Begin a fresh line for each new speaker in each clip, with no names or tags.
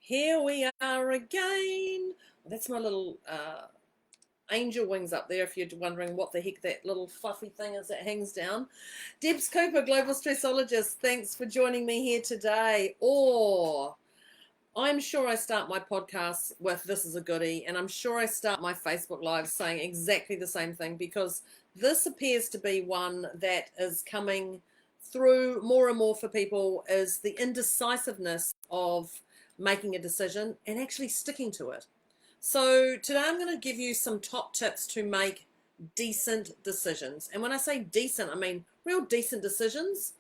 Here we are again. That's my little angel wings up there, if you're wondering what the heck that little fluffy thing is that hangs down. Debs Cooper, Global Stressologist, thanks for joining me here today. Or I'm sure I start my podcast with "this is a goodie," and I'm sure I start my Facebook Live saying exactly the same thing, because this appears to be one that is coming through more and more for people, is the indecisiveness of making a decision and actually sticking to it. So today I'm going to give you some top tips to make decent decisions. And when I say decent, I mean real decent decisions,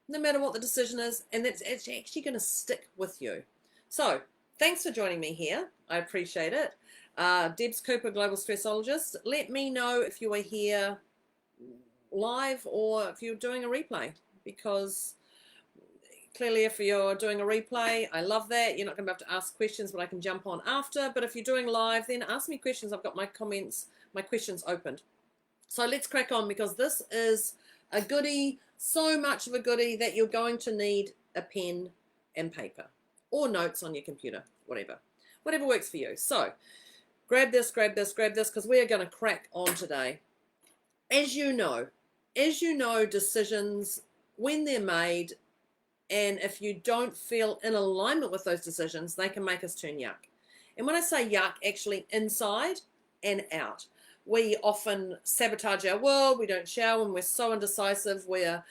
no matter what the decision is, and that's actually going to stick with you. So thanks for joining me here. I appreciate it. Debs Cooper, Global Stressologist. Let me know if you are here live or if you're doing a replay, because clearly if you're doing a replay, I love that. You're not going to have to ask questions, but I can jump on after. But if you're doing live, then ask me questions. I've got my comments, my questions opened. So let's crack on, because this is a goodie, so much of a goodie that you're going to need a pen and paper or notes on your computer, whatever works for you. So grab this, because we are going to crack on today. As you know, decisions, when they're made, and if you don't feel in alignment with those decisions, they can make us turn yuck. And when I say yuck, actually inside and out. We often sabotage our world. We don't shower when we're so indecisive. We're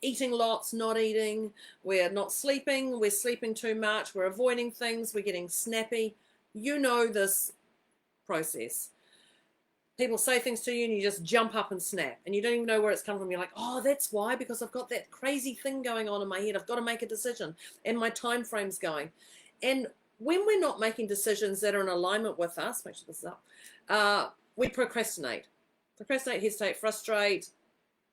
eating lots, not eating. We're not sleeping. We're sleeping too much. We're avoiding things. We're getting snappy. You know this process. People say things to you and you just jump up and snap, and you don't even know where it's come from. You're like, oh, that's why, because I've got that crazy thing going on in my head. I've got to make a decision and my time frame's going. And when we're not making decisions that are in alignment with us, make sure this is up, we procrastinate, hesitate, frustrate.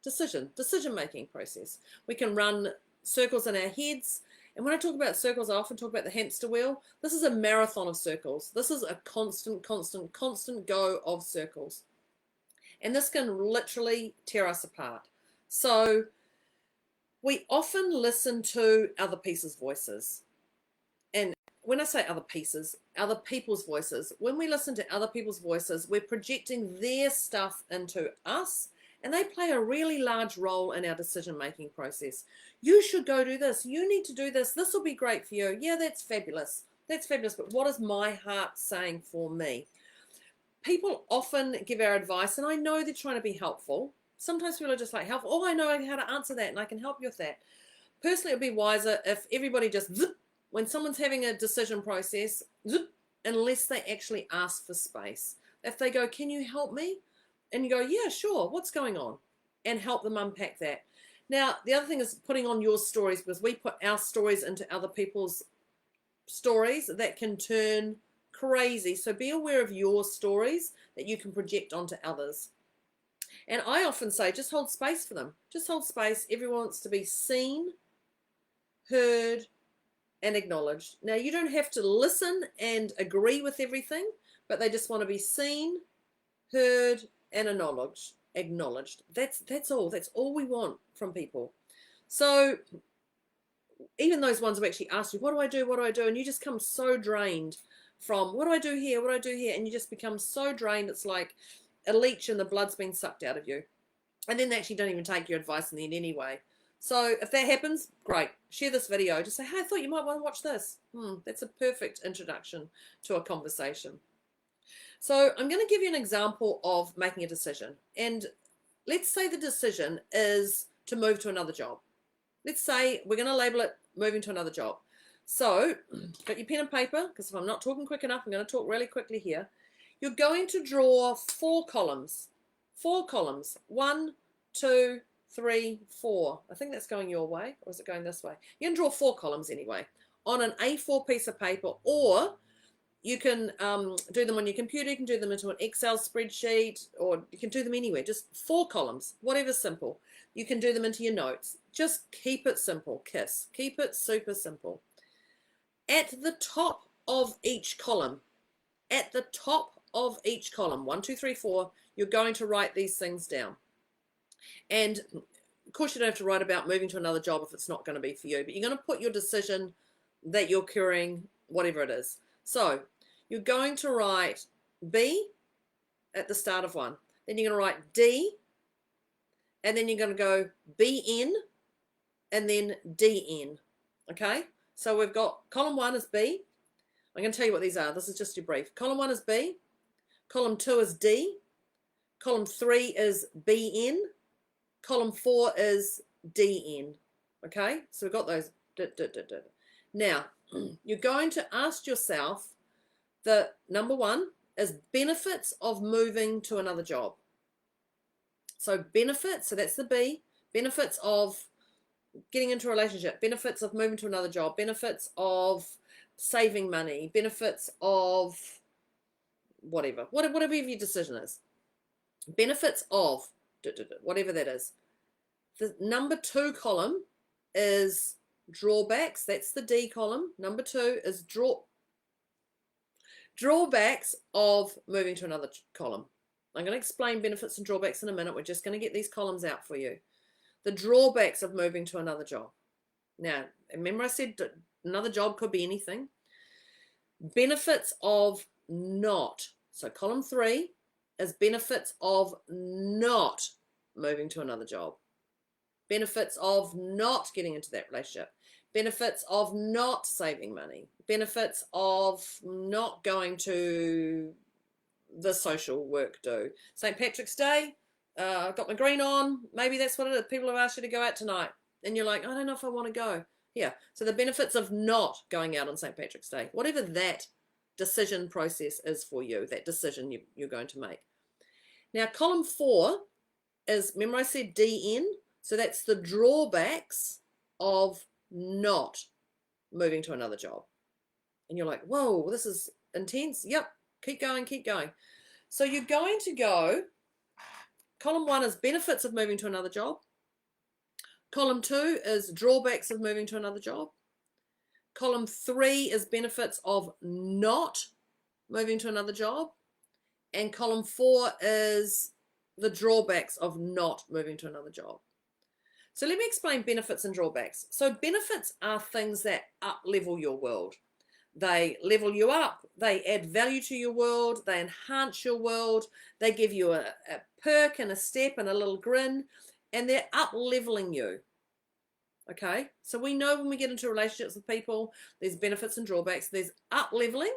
Decision-making process. We can run circles in our heads. And when I talk about circles, I often talk about the hamster wheel. This is a marathon of circles. This is a constant go of circles. And this can literally tear us apart. So we often listen to other people's voices. And when I say other people's voices, when we listen to other people's voices, we're projecting their stuff into us. And they play a really large role in our decision-making process. You should go do this. You need to do this. This will be great for you. Yeah, that's fabulous. But what is my heart saying for me? People often give our advice, and I know they're trying to be helpful. Sometimes people are just like, helpful. Oh, I know how to answer that, and I can help you with that. Personally, it would be wiser if everybody just zip, when someone's having a decision process, zip, unless they actually ask for space. If they go, can you help me? And you go, yeah, sure, what's going on? And help them unpack that. Now, the other thing is putting on your stories, because we put our stories into other people's stories that can turn crazy. So be aware of your stories that you can project onto others. And I often say, just hold space for them. Just hold space. Everyone wants to be seen, heard, and acknowledged. Now, you don't have to listen and agree with everything, but they just want to be seen, heard, and acknowledged. That's all we want from people. So even those ones who actually ask you, what do I do, and you just come so drained from what do I do here, and you just become so drained, it's like a leech and the blood's been sucked out of you, and then they actually don't even take your advice in the end anyway. So if that happens, great, share this video, just say, hey, I thought you might want to watch this. That's a perfect introduction to a conversation. So I'm going to give you an example of making a decision. And let's say the decision is to move to another job. Let's say we're going to label it moving to another job. So got your pen and paper, because if I'm not talking quick enough, I'm going to talk really quickly here. You're going to draw 4 columns. 4 columns. 1, 2, 3, 4. I think that's going your way, or is it going this way? You can draw 4 columns anyway on an A4 piece of paper, or you can do them on your computer. You can do them into an Excel spreadsheet, or you can do them anywhere. Just 4 columns, whatever's simple. You can do them into your notes. Just keep it simple, KISS. Keep it super simple. At the top of each column, 1, 2, 3, 4, you're going to write these things down. And of course, you don't have to write about moving to another job if it's not going to be for you, but you're going to put your decision that you're carrying whatever it is. So you're going to write B at the start of one. Then you're going to write D, and then you're going to go BN, and then DN. Okay? So we've got column 1 is B. I'm going to tell you what these are. This is just your brief. Column 1 is B. Column 2 is D. Column 3 is BN. Column 4 is DN. Okay? So we've got those. Now, you're going to ask yourself, the number 1 is benefits of moving to another job. So benefits, so that's the B. Benefits of getting into a relationship. Benefits of moving to another job. Benefits of saving money. Benefits of whatever your decision is. Benefits of whatever that is. The number 2 column is drawbacks. That's the D column. Number 2 is drawbacks of moving to another column. I'm going to explain benefits and drawbacks in a minute. We're just going to get these columns out for you. The drawbacks of moving to another job. Now, remember I said another job could be anything. Benefits of not. So column 3 is benefits of not moving to another job. Benefits of not getting into that relationship. Benefits of not saving money. Benefits of not going to the social work do. St. Patrick's Day, I've got my green on. Maybe that's what it is. People have asked you to go out tonight. And you're like, I don't know if I want to go. Yeah. So the benefits of not going out on St. Patrick's Day. Whatever that decision process is for you, that decision you're going to make. Now, column 4 is, remember I said DN? So that's the drawbacks of not moving to another job. And you're like, whoa, this is intense. Yep, keep going, keep going. So you're going to go, column 1 is benefits of moving to another job. Column 2 is drawbacks of moving to another job. Column 3 is benefits of not moving to another job. And column 4 is the drawbacks of not moving to another job. So let me explain benefits and drawbacks. So benefits are things that up-level your world. They level you up. They add value to your world. They enhance your world. They give you a perk and a step and a little grin. And they're up-leveling you. Okay? So we know when we get into relationships with people, there's benefits and drawbacks. There's up-leveling,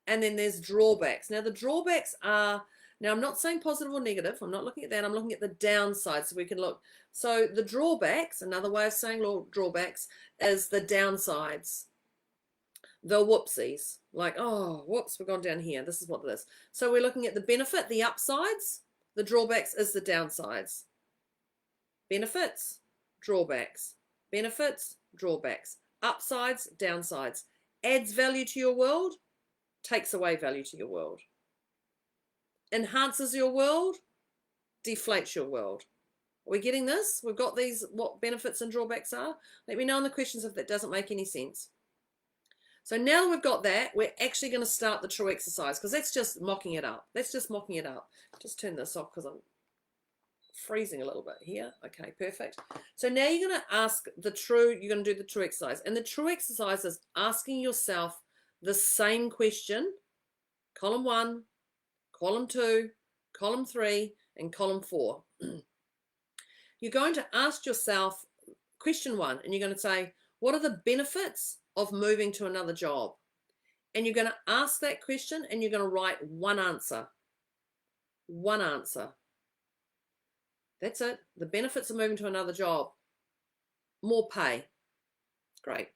and then there's drawbacks. Now, the drawbacks are, now I'm not saying positive or negative. I'm not looking at that. I'm looking at the downside, so we can look. So the drawbacks, another way of saying drawbacks, is the downsides. The whoopsies. Like, oh, whoops, we've gone down here. This is what it is. So we're looking at the benefit, the upsides. The drawbacks is the downsides. Benefits, drawbacks. Benefits, drawbacks. Upsides, downsides. Adds value to your world, takes away value to your world. Enhances your world, deflates your world. Are we getting this? We've got these, what benefits and drawbacks are. Let me know in the questions if that doesn't make any sense. So now that we've got that, we're actually going to start the true exercise, because that's just mocking it up. That's just mocking it up. Just turn this off because I'm freezing a little bit here. Okay, perfect. So now you're going to ask you're going to do the true exercise. And the true exercise is asking yourself the same question, column 1, column 2, column 3, and column 4. You're going to ask yourself question 1, and you're going to say, what are the benefits of moving to another job? And you're going to ask that question, and you're going to write one answer. One answer. That's it. The benefits of moving to another job. More pay. Great.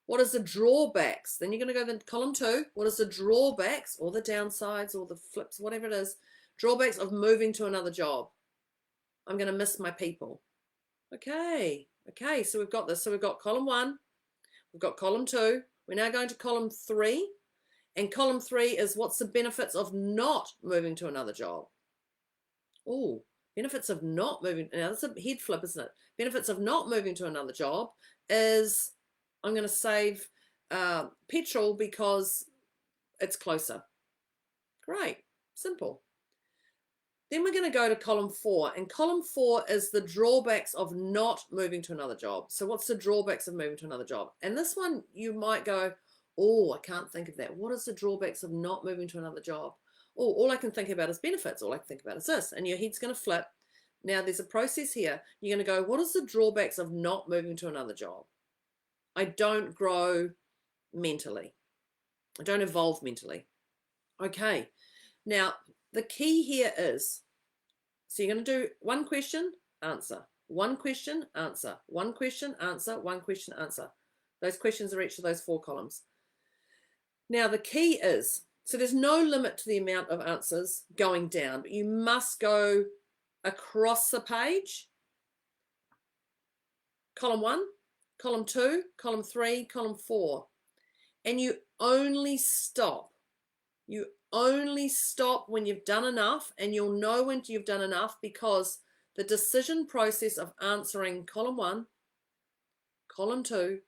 What is the drawbacks? Then you're going to go to column 2. What is the drawbacks or the downsides or the flips, whatever it is, drawbacks of moving to another job? I'm going to miss my people. Okay. Okay, so we've got this. So we've got column 1. We've got column 2. We're now going to column 3. And column 3 is what's the benefits of not moving to another job? Oh, benefits of not moving. Now, that's a head flip, isn't it? Benefits of not moving to another job is I'm going to save petrol because it's closer. Great. Simple. Then we're going to go to column 4. And column 4 is the drawbacks of not moving to another job. So what's the drawbacks of moving to another job? And this one, you might go, Oh, I can't think of that. What is the drawbacks of not moving to another job? Oh, all I can think about is benefits. All I can think about is this. And your head's going to flip. Now, there's a process here. You're going to go, what is the drawbacks of not moving to another job? I don't grow mentally. I don't evolve mentally. Okay. Now, the key here is, so you're going to do one question, answer. One question, answer. One question, answer. One question, answer. Those questions are each of those 4 columns. Now, the key is, so there's no limit to the amount of answers going down, but you must go across the page. Column 1, column 2, column 3, column 4. And you only stop. You only stop when you've done enough, and you'll know when you've done enough because the decision process of answering column 1, column 2,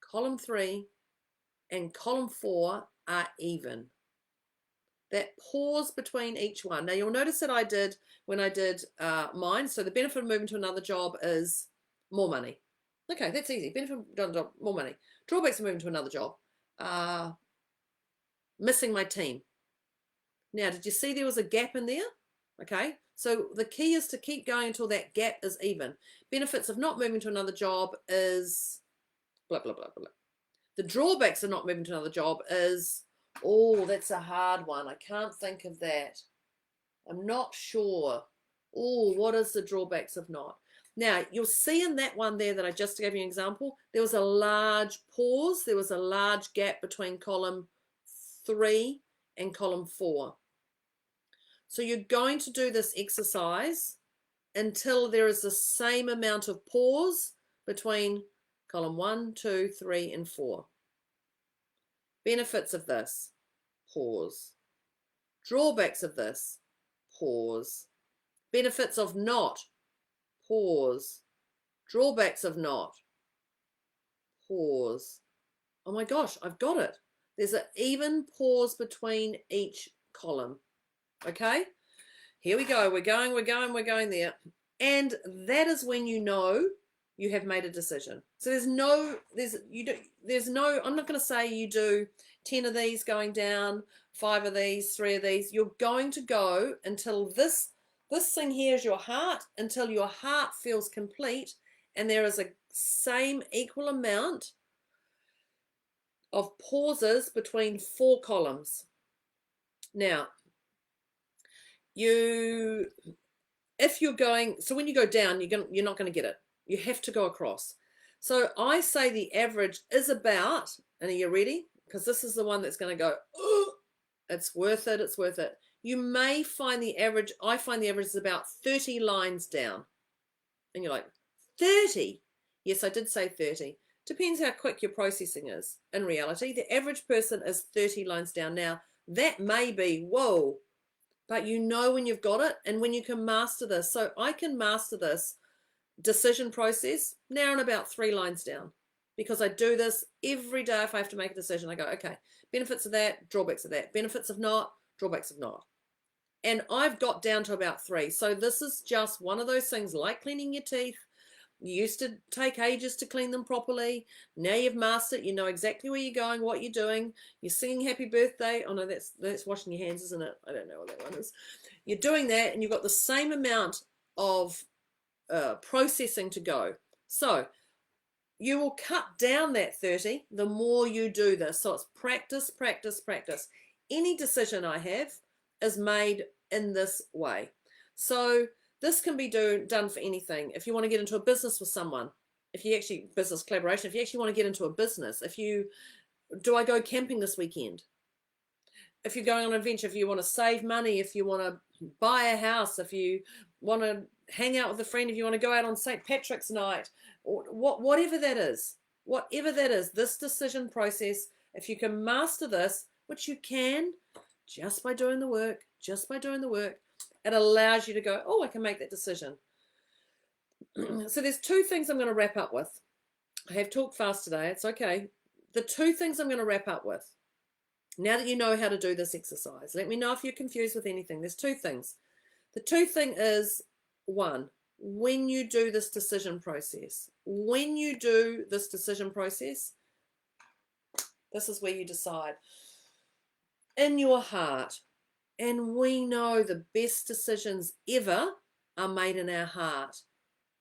column 3, and column 4 are even. That pause between each one. Now you'll notice that I did when I did mine. So the benefit of moving to another job is more money. Okay, that's easy. Benefit of another job, more money. Drawbacks of moving to another job. Missing my team. Now, did you see there was a gap in there? Okay, so the key is to keep going until that gap is even. Benefits of not moving to another job is blah, blah, blah, blah. The drawbacks of not moving to another job is, oh, that's a hard one. I can't think of that. I'm not sure. Oh, what is the drawbacks of not? Now, you'll see in that one there that I just gave you an example, there was a large pause. There was a large gap between column 3 and column 4. So you're going to do this exercise until there is the same amount of pause between column 1, 2, 3, and 4. Benefits of this, pause. Drawbacks of this, pause. Benefits of not, pause. Drawbacks of not, pause. Oh my gosh, I've got it. There's an even pause between each column. Okay, here we go. We're going there. And that is when you know you have made a decision. So I'm not going to say you do 10 of these going down, 5 of these, 3 of these. You're going to go until this thing here is your heart, until your heart feels complete and there is a same equal amount of pauses between 4 columns. Now, if you're going, so when you go down, you're not going to get it. You have to go across. So I say the average is about, and are you ready? Because this is the one that's going to go, oh, it's worth it, it's worth it. You may find the average, I find the average is about 30 lines down. And you're like, 30? Yes, I did say 30. Depends how quick your processing is. In reality, the average person is 30 lines down. Now, that may be, whoa, but you know when you've got it and when you can master this. So I can master this decision process now in about 3 lines down because I do this every day. If I have to make a decision, I go, okay, benefits of that, drawbacks of that, benefits of not, drawbacks of not. And I've got down to about 3. So this is just one of those things like cleaning your teeth. You used to take ages to clean them properly. Now you've mastered it. You know exactly where you're going, what you're doing. You're singing happy birthday. Oh no, that's washing your hands, isn't it? I don't know what that one is. You're doing that and you've got the same amount of processing to go. So you will cut down that 30 the more you do this. So it's practice, practice, practice. Any decision I have is made in this way. So this can be done for anything. If you want to get into a business with someone, business collaboration, if you actually want to get into a business, do I go camping this weekend? If you're going on an adventure, if you want to save money, if you want to buy a house, if you want to hang out with a friend, if you want to go out on St. Patrick's night, or whatever that is, this decision process, if you can master this, which you can just by doing the work, it allows you to go, oh, I can make that decision. So there's 2 things I'm going to wrap up with. I have talked fast today. It's okay. The 2 things I'm going to wrap up with. Now that you know how to do this exercise, let me know if you're confused with anything. There's 2 things. The 2 thing is, 1, when you do this decision process, This is where you decide. In your heart. And we know the best decisions ever are made in our heart.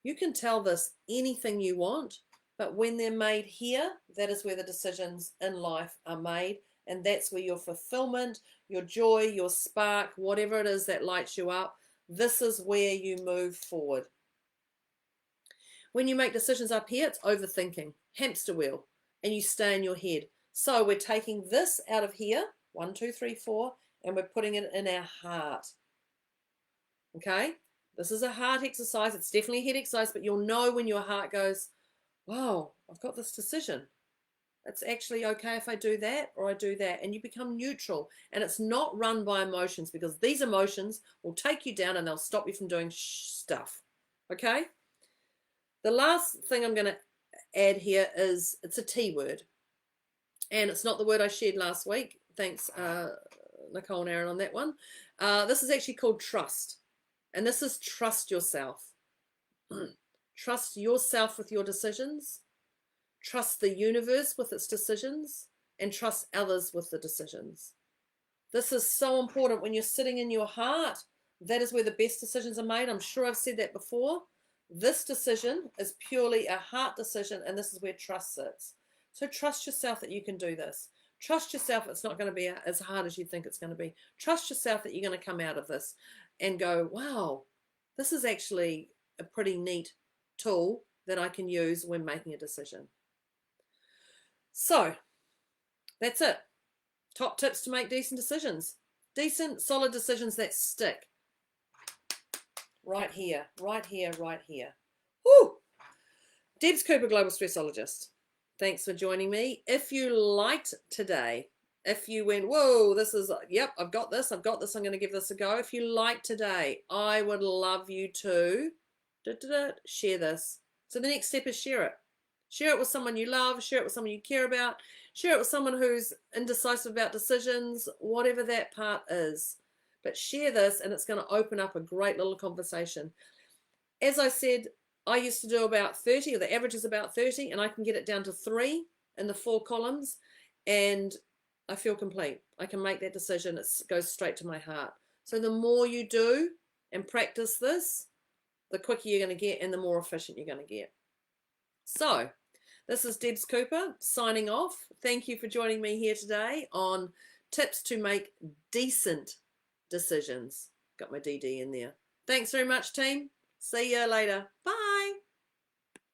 You can tell this anything you want, but when they're made here, that is where the decisions in life are made. And that's where your fulfillment, your joy, your spark, whatever it is that lights you up, this is where you move forward. When you make decisions up here, it's overthinking, hamster wheel, and you stay in your head. So we're taking this out of here, 1, 2, 3, 4, and we're putting it in our heart. Okay? This is a heart exercise. It's definitely a head exercise, but you'll know when your heart goes, wow, I've got this decision. It's actually okay if I do that or I do that. And you become neutral. And it's not run by emotions, because these emotions will take you down and they'll stop you from doing stuff. Okay? The last thing I'm going to add here is it's a T word. And it's not the word I shared last week. Thanks, Nicole and Aaron, on that one. This is actually called trust. And this is trust yourself. Trust yourself with your decisions. Trust the universe with its decisions. And trust others with the decisions. This is so important when you're sitting in your heart. That is where the best decisions are made. I'm sure I've said that before. This decision is purely a heart decision, and this is where trust sits. So trust yourself that you can do this. Trust yourself it's not going to be as hard as you think it's going to be. Trust yourself that you're going to come out of this and go, wow, this is actually a pretty neat tool that I can use when making a decision. So that's it. Top tips to make decent decisions. Decent, solid decisions that stick. Right here, right here, right here. Woo! Debs Cooper, Global Stressologist. Thanks for joining me. If you liked today, if you went, whoa, this is, yep, I've got this, I'm going to give this a go. If you liked today, I would love you to share this. So the next step is share it. Share it with someone you love, share it with someone you care about, share it with someone who's indecisive about decisions, whatever that part is. But share this and it's going to open up a great little conversation. As I said, I used to do about 30, or the average is about 30, and I can get it down to 3 in the 4 columns, and I feel complete. I can make that decision. It goes straight to my heart. So the more you do and practice this, the quicker you're going to get and the more efficient you're going to get. So this is Debs Cooper signing off. Thank you for joining me here today on tips to make decent decisions. Got my DD in there. Thanks very much, team. See you later. Bye.